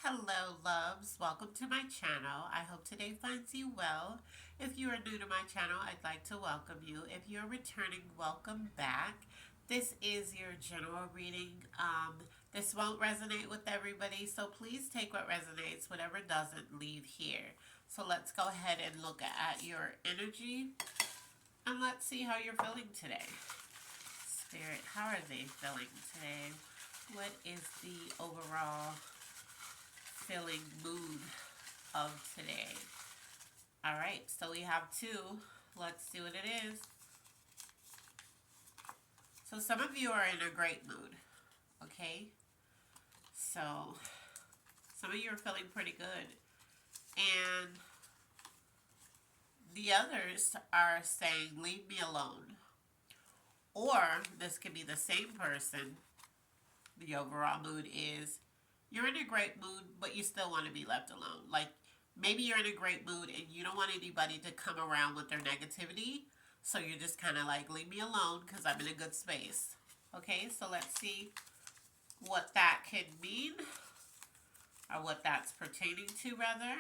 Hello, loves. Welcome to my channel. I hope today finds you well. If you are new to my channel, I'd like to welcome you. If you're returning, welcome back. This is your general reading. This won't resonate with everybody, so please take what resonates. Whatever doesn't, leave here. So let's go ahead and look at your energy and let's see how you're feeling today. Spirit, how are they feeling today? What is the overall feeling mood of today? All right, so we have two. Let's see what it is. So some of you are in a great mood, okay? So some of you are feeling pretty good. And the others are saying, leave me alone. Or this could be the same person. The overall mood is, you're in a great mood, but you still want to be left alone. Like, maybe you're in a great mood and you don't want anybody to come around with their negativity. So you're just kind of like, leave me alone because I'm in a good space. Okay, so let's see what that could mean, or what that's pertaining to, rather.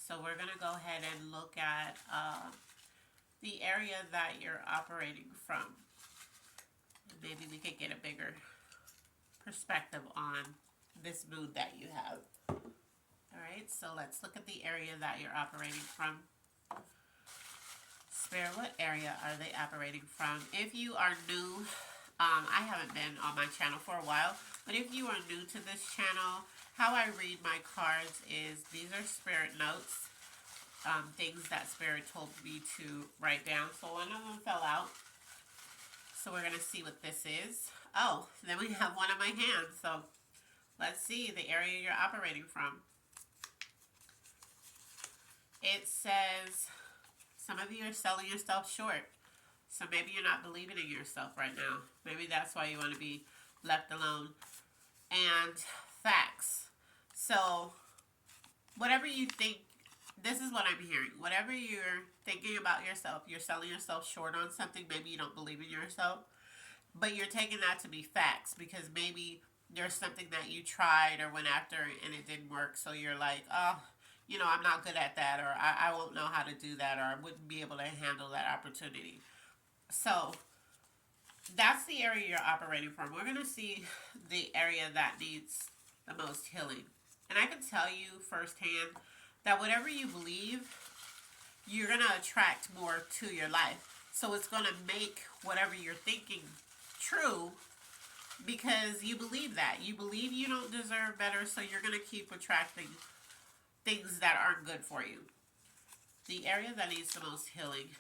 So we're going to go ahead and look at the area that you're operating from. Maybe we could get a bigger perspective on this mood that you have. Alright, so let's look at the area that you're operating from. Spirit, what area are they operating from? If you are new, I haven't been on my channel for a while, but if you are new to this channel, how I read my cards is, these are spirit notes, things that Spirit told me to write down. So one of them fell out. So we're going to see what this is. Oh, then we have one in my hand. So let's see the area you're operating from. It says, some of you are selling yourself short. So maybe you're not believing in yourself right now. Maybe that's why you want to be left alone. And facts. So whatever you think, this is what I'm hearing. Whatever you're thinking about yourself, you're selling yourself short on something. Maybe you don't believe in yourself. But you're taking that to be facts, because maybe there's something that you tried or went after and it didn't work. So you're like, oh, you know, I'm not good at that, or I won't know how to do that, or I wouldn't be able to handle that opportunity. So that's the area you're operating from. We're going to see the area that needs the most healing. And I can tell you firsthand that whatever you believe, you're going to attract more to your life. So it's going to make whatever you're thinking true, because you believe that. You believe you don't deserve better, so you're going to keep attracting things that aren't good for you. The area that needs the most healing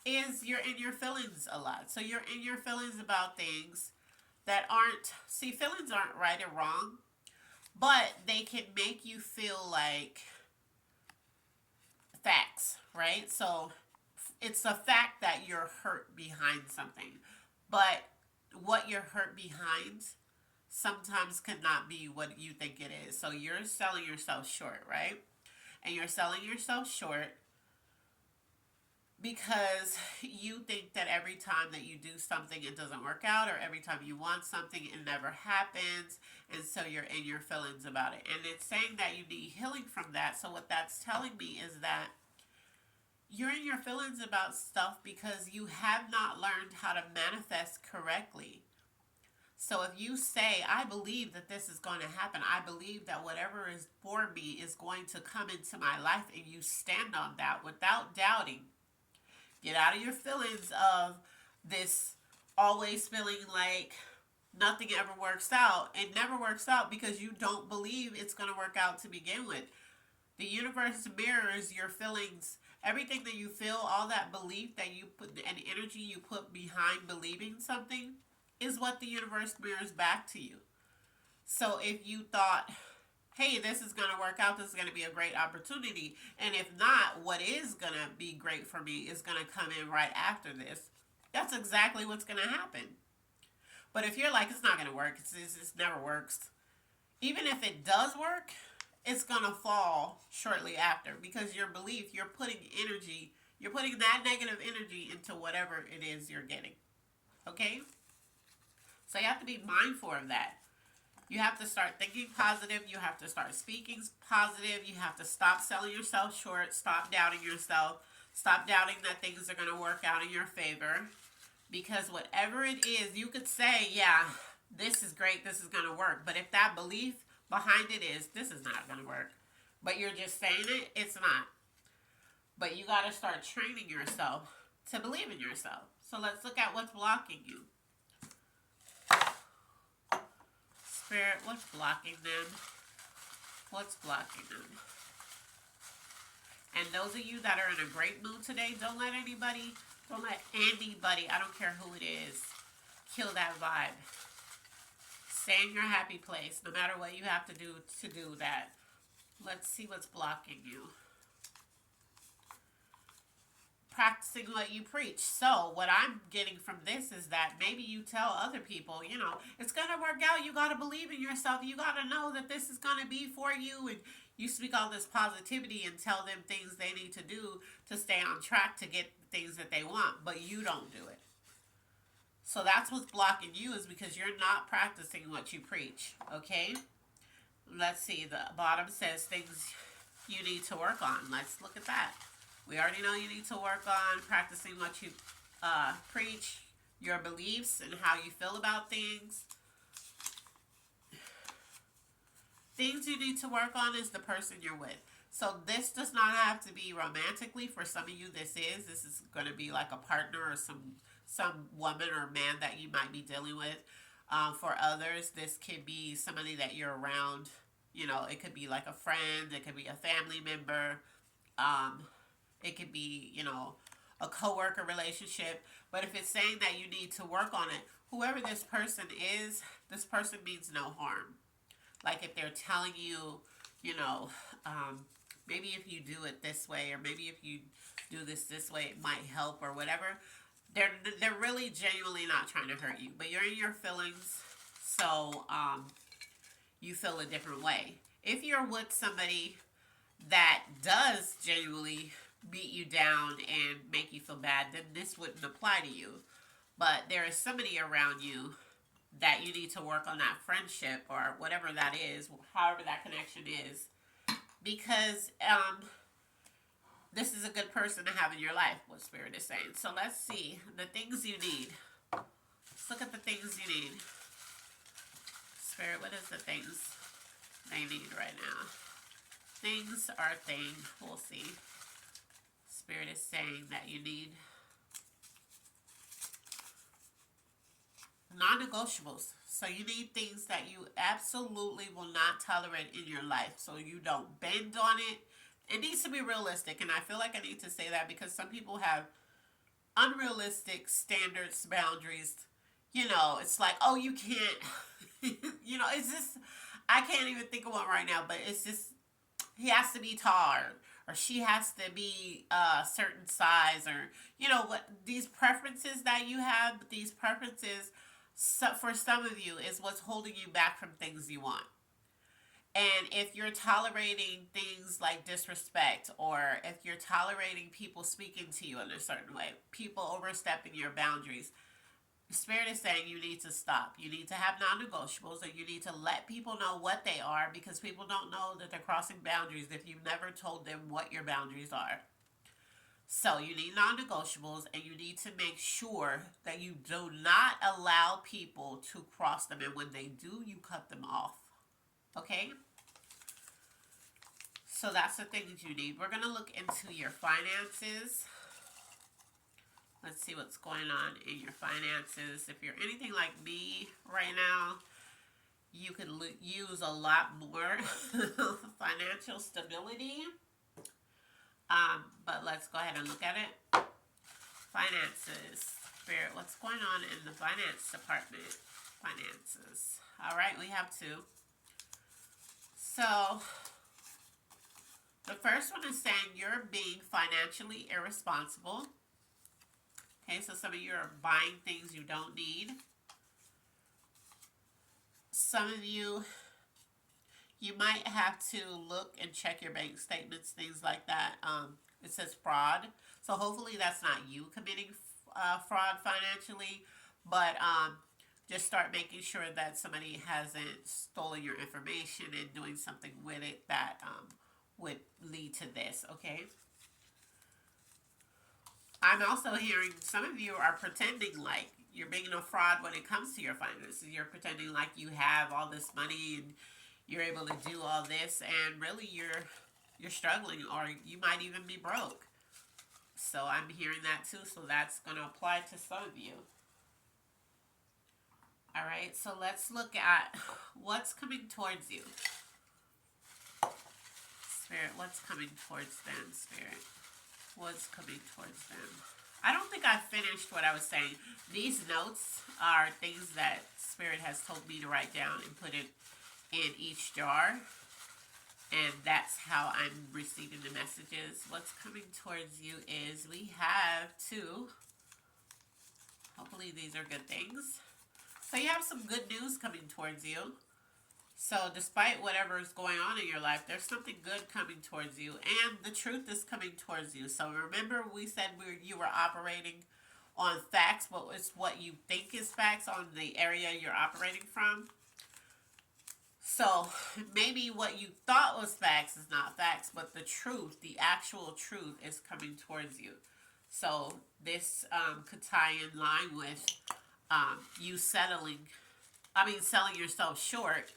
is, you're in your feelings a lot. So you're in your feelings about things that aren't, see, feelings aren't right or wrong, but they can make you feel like facts, right? So it's a fact that you're hurt behind something, but what you're hurt behind sometimes could not be what you think it is. So you're selling yourself short, right? And you're selling yourself short because you think that every time that you do something it doesn't work out, or every time you want something it never happens, and so you're in your feelings about it. And it's saying that you need healing from that. So what that's telling me is that you're in your feelings about stuff because you have not learned how to manifest correctly. So if you say, I believe that this is going to happen, I believe that whatever is for me is going to come into my life, and you stand on that without doubting, get out of your feelings of this always feeling like nothing ever works out. It never works out because you don't believe it's going to work out to begin with. The universe mirrors your feelings. Everything that you feel, all that belief that you put and energy you put behind believing something, is what the universe mirrors back to you. So if you thought, hey, this is going to work out, this is going to be a great opportunity, and if not, what is going to be great for me is going to come in right after this, that's exactly what's going to happen. But if you're like, it's not going to work, it never works, even if it does work, it's going to fall shortly after, because your belief, you're putting energy, you're putting that negative energy into whatever it is you're getting. Okay? So you have to be mindful of that. You have to start thinking positive. You have to start speaking positive. You have to stop selling yourself short. Stop doubting yourself. Stop doubting that things are going to work out in your favor. Because whatever it is, you could say, yeah, this is great. This is going to work. But if that belief behind it is, this is not going to work, but you're just saying it, it's not. But you got to start training yourself to believe in yourself. So let's look at what's blocking you. Spirit, what's blocking them? What's blocking them? And those of you that are in a great mood today, don't let anybody, I don't care who it is, kill that vibe. Stay in your happy place, no matter what you have to do that. Let's see what's blocking you. Practicing what you preach. So what I'm getting from this is that maybe you tell other people, it's going to work out. You got to believe in yourself. You got to know that this is going to be for you. And you speak all this positivity and tell them things they need to do to stay on track to get the things that they want. But you don't do it. So that's what's blocking you, is because you're not practicing what you preach. Okay? Let's see. The bottom says things you need to work on. Let's look at that. We already know you need to work on practicing what you preach, your beliefs, and how you feel about things. Things you need to work on is the person you're with. So this does not have to be romantically. For some of you, this is going to be like a partner or some woman or man that you might be dealing with. For others, this could be somebody that you're around. It could be like a friend. It could be a family member. It could be, a coworker relationship. But if it's saying that you need to work on it, whoever this person is, this person means no harm. Like if they're telling you, maybe if you do it this way, or maybe if you do this way, it might help or whatever. They're really genuinely not trying to hurt you, but you're in your feelings, so you feel a different way. If you're with somebody that does genuinely beat you down and make you feel bad, then this wouldn't apply to you. But there is somebody around you that you need to work on that friendship or whatever that is, however that connection is, because this is a good person to have in your life, what Spirit is saying. So let's see the things you need. Let's look at the things you need. Spirit, what is the things they need right now? Things are things. We'll see. Spirit is saying that you need non-negotiables. So you need things that you absolutely will not tolerate in your life. So you don't bend on it. It needs to be realistic. And I feel like I need to say that because some people have unrealistic standards, boundaries. It's like, oh, you can't, it's just, I can't even think of one right now, but it's just, he has to be tall, or she has to be a certain size, or what these preferences that you have. These preferences, for some of you, is what's holding you back from things you want. And if you're tolerating things like disrespect, or if you're tolerating people speaking to you in a certain way, people overstepping your boundaries, Spirit is saying you need to stop. You need to have non-negotiables, and you need to let people know what they are, because people don't know that they're crossing boundaries if you've never told them what your boundaries are. So you need non-negotiables, and you need to make sure that you do not allow people to cross them, and when they do, you cut them off. Okay? So that's the things you need. We're going to look into your finances. Let's see what's going on in your finances. If you're anything like me right now, you could use a lot more financial stability. But let's go ahead and look at it. Finances. Spirit, what's going on in the finance department? Finances. All right, we have two. So the first one is saying you're being financially irresponsible. Okay, so some of you are buying things you don't need. Some of you might have to look and check your bank statements, things like that. It says fraud. So hopefully that's not you committing fraud financially. But Just start making sure that somebody hasn't stolen your information and doing something with it that would lead to this, okay? I'm also hearing some of you are pretending like you're being a fraud when it comes to your finances. You're pretending like you have all this money and you're able to do all this, and really you're struggling, or you might even be broke. So I'm hearing that too. So that's going to apply to some of you. All right. So let's look at what's coming towards you. Spirit, what's coming towards them, Spirit? What's coming towards them? I don't think I finished what I was saying. These notes are things that Spirit has told me to write down and put it in each jar. And that's how I'm receiving the messages. What's coming towards you is we have two. Hopefully these are good things. So you have some good news coming towards you. So despite whatever is going on in your life, there's something good coming towards you. And the truth is coming towards you. So remember we said you were operating on facts, but it's what you think is facts on the area you're operating from. So maybe what you thought was facts is not facts, but the truth, the actual truth, is coming towards you. So this could tie in line with you selling yourself short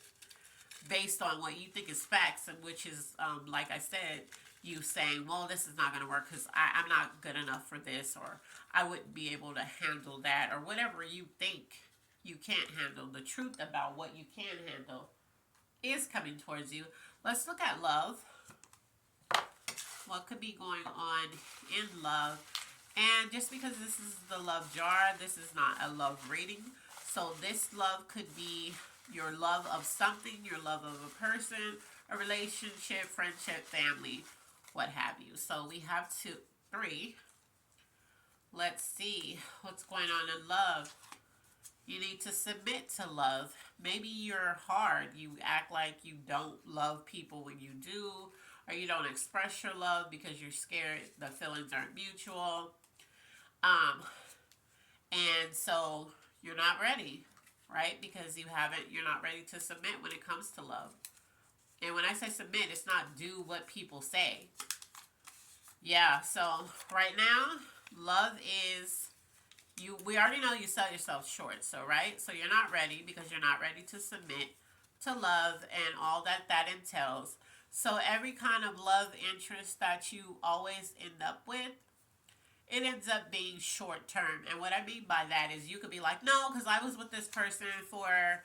based on what you think is facts, and which is, like I said, you saying, well, this is not going to work because I'm not good enough for this, or I wouldn't be able to handle that, or whatever you think you can't handle. The truth about what you can handle is coming towards you. Let's look at love. What could be going on in love? And just because this is the love jar, this is not a love reading. So this love could be your love of something, your love of a person, a relationship, friendship, family, what have you. So we have 3. Let's see what's going on in love. You need to submit to love. Maybe you're hard. You act like you don't love people when you do, or you don't express your love because you're scared the feelings aren't mutual. And so you're not ready, right? Because you're not ready to submit when it comes to love. And when I say submit, it's not do what people say. Yeah, so right now, love is, we already know you sell yourself short, so right? So you're not ready because you're not ready to submit to love and all that entails. So every kind of love interest that you always end up with, it ends up being short term. And what I mean by that is you could be like, no, because I was with this person for,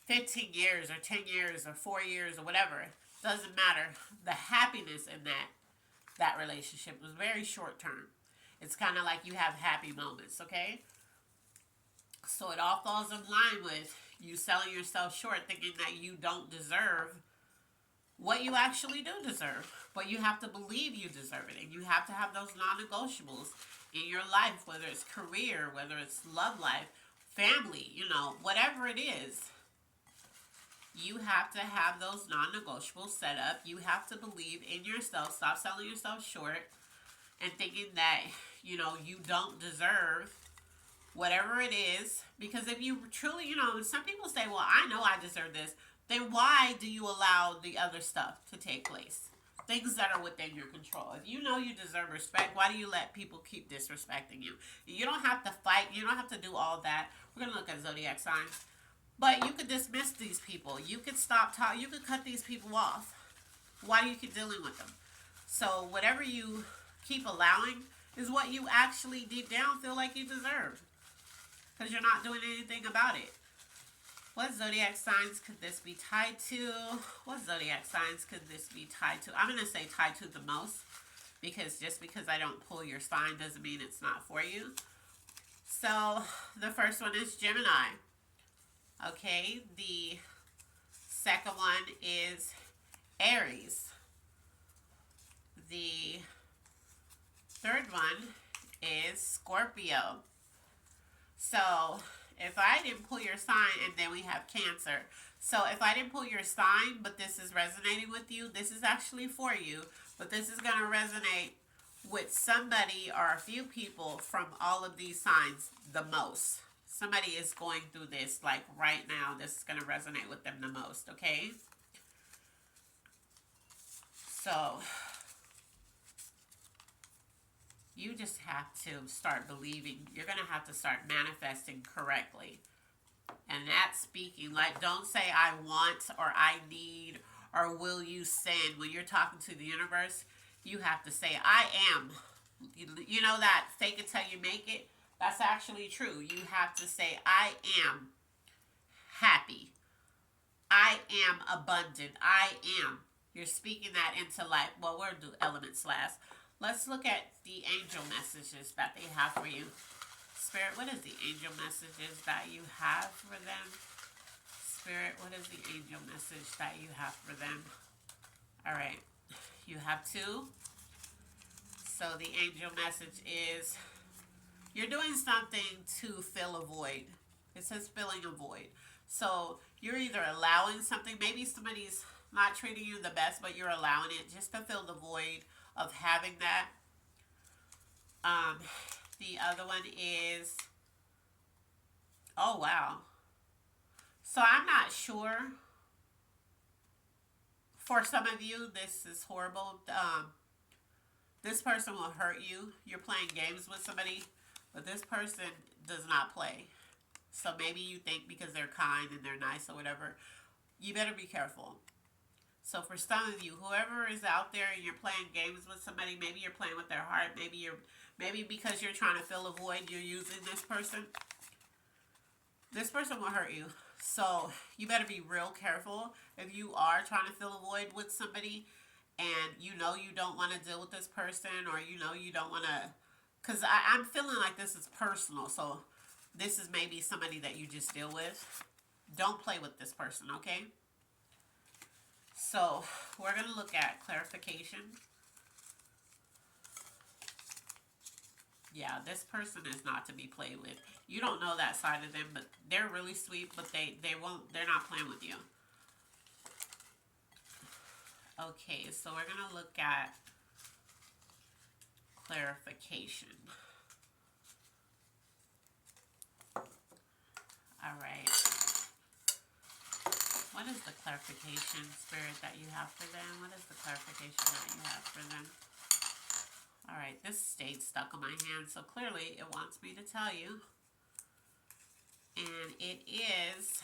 15 years or 10 years or 4 years or whatever. Doesn't matter. The happiness in that relationship was very short term. It's kind of like you have happy moments, okay? So it all falls in line with you selling yourself short, thinking that you don't deserve what you actually do deserve. But you have to believe you deserve it. And you have to have those non-negotiables in your life, whether it's career, whether it's love life, family, whatever it is. You have to have those non-negotiables set up. You have to believe in yourself. Stop selling yourself short and thinking that, you don't deserve whatever it is. Because if you truly, some people say, well, I know I deserve this. Then why do you allow the other stuff to take place? Things that are within your control. If you know you deserve respect, why do you let people keep disrespecting you? You don't have to fight. You don't have to do all that. We're going to look at zodiac signs. But you could dismiss these people. You could stop talking. You could cut these people off. Why do you keep dealing with them? So whatever you keep allowing is what you actually deep down feel like you deserve. Because you're not doing anything about it. What zodiac signs could this be tied to? What zodiac signs could this be tied to? I'm going to say tied to the most. Because just because I don't pull your sign doesn't mean it's not for you. So the first one is Gemini. Okay, the second one is Aries. The third one is Scorpio. So if I didn't pull your sign, and then we have Cancer. So if I didn't pull your sign, but this is resonating with you, this is actually for you, but this is going to resonate with somebody or a few people from all of these signs the most. Somebody is going through this, like right now. This is going to resonate with them the most, okay? So, you just have to start believing. You're going to have to start manifesting correctly. And that's speaking. Like, don't say I want or I need or will you send. When you're talking to the universe, you have to say I am. You know that fake it till you make it? That's actually true. You have to say I am happy. I am abundant. I am. You're speaking that into life. Well, we'll do elements last. Let's look at the angel messages that they have for you. Spirit, what is the angel messages that you have for them? Spirit, what is the angel message that you have for them? All right. You have 2. So the angel message is you're doing something to fill a void. It says filling a void. So you're either allowing something, maybe somebody's not treating you the best, but you're allowing it just to fill the void of having that. The other one is, oh wow. So I'm not sure. For some of you, this is horrible. This person will hurt you. You're playing games with somebody, but this person does not play. So maybe you think because they're kind and they're nice or whatever, you better be careful. So for some of you, whoever is out there and you're playing games with somebody, maybe you're playing with their heart, maybe because you're trying to fill a void, you're using this person. This person will hurt you. So you better be real careful if you are trying to fill a void with somebody and you know you don't want to deal with this person, or you know you don't want to, because I'm feeling like this is personal. So this is maybe somebody that you just deal with. Don't play with this person, okay? So we're going to look at clarification. Yeah, this person is not to be played with. You don't know that side of them, but they're really sweet, but they're not playing with you. Okay, so we're going to look at clarification. All right. What is the clarification, Spirit, that you have for them? What is the clarification that you have for them? All right, this stayed stuck on my hand, so clearly it wants me to tell you. And it is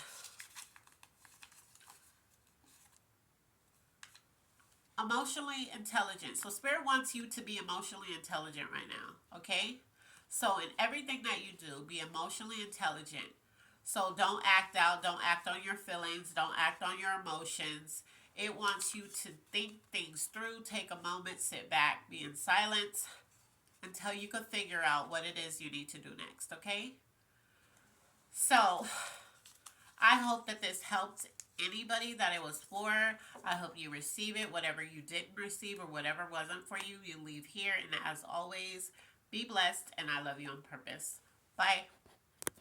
emotionally intelligent. So Spirit wants you to be emotionally intelligent right now, okay? So in everything that you do, be emotionally intelligent. So don't act out, don't act on your feelings, don't act on your emotions. It wants you to think things through, take a moment, sit back, be in silence until you can figure out what it is you need to do next, okay? So I hope that this helped anybody that it was for. I hope you receive it. Whatever you didn't receive or whatever wasn't for you, you leave here. And as always, be blessed, and I love you on purpose. Bye.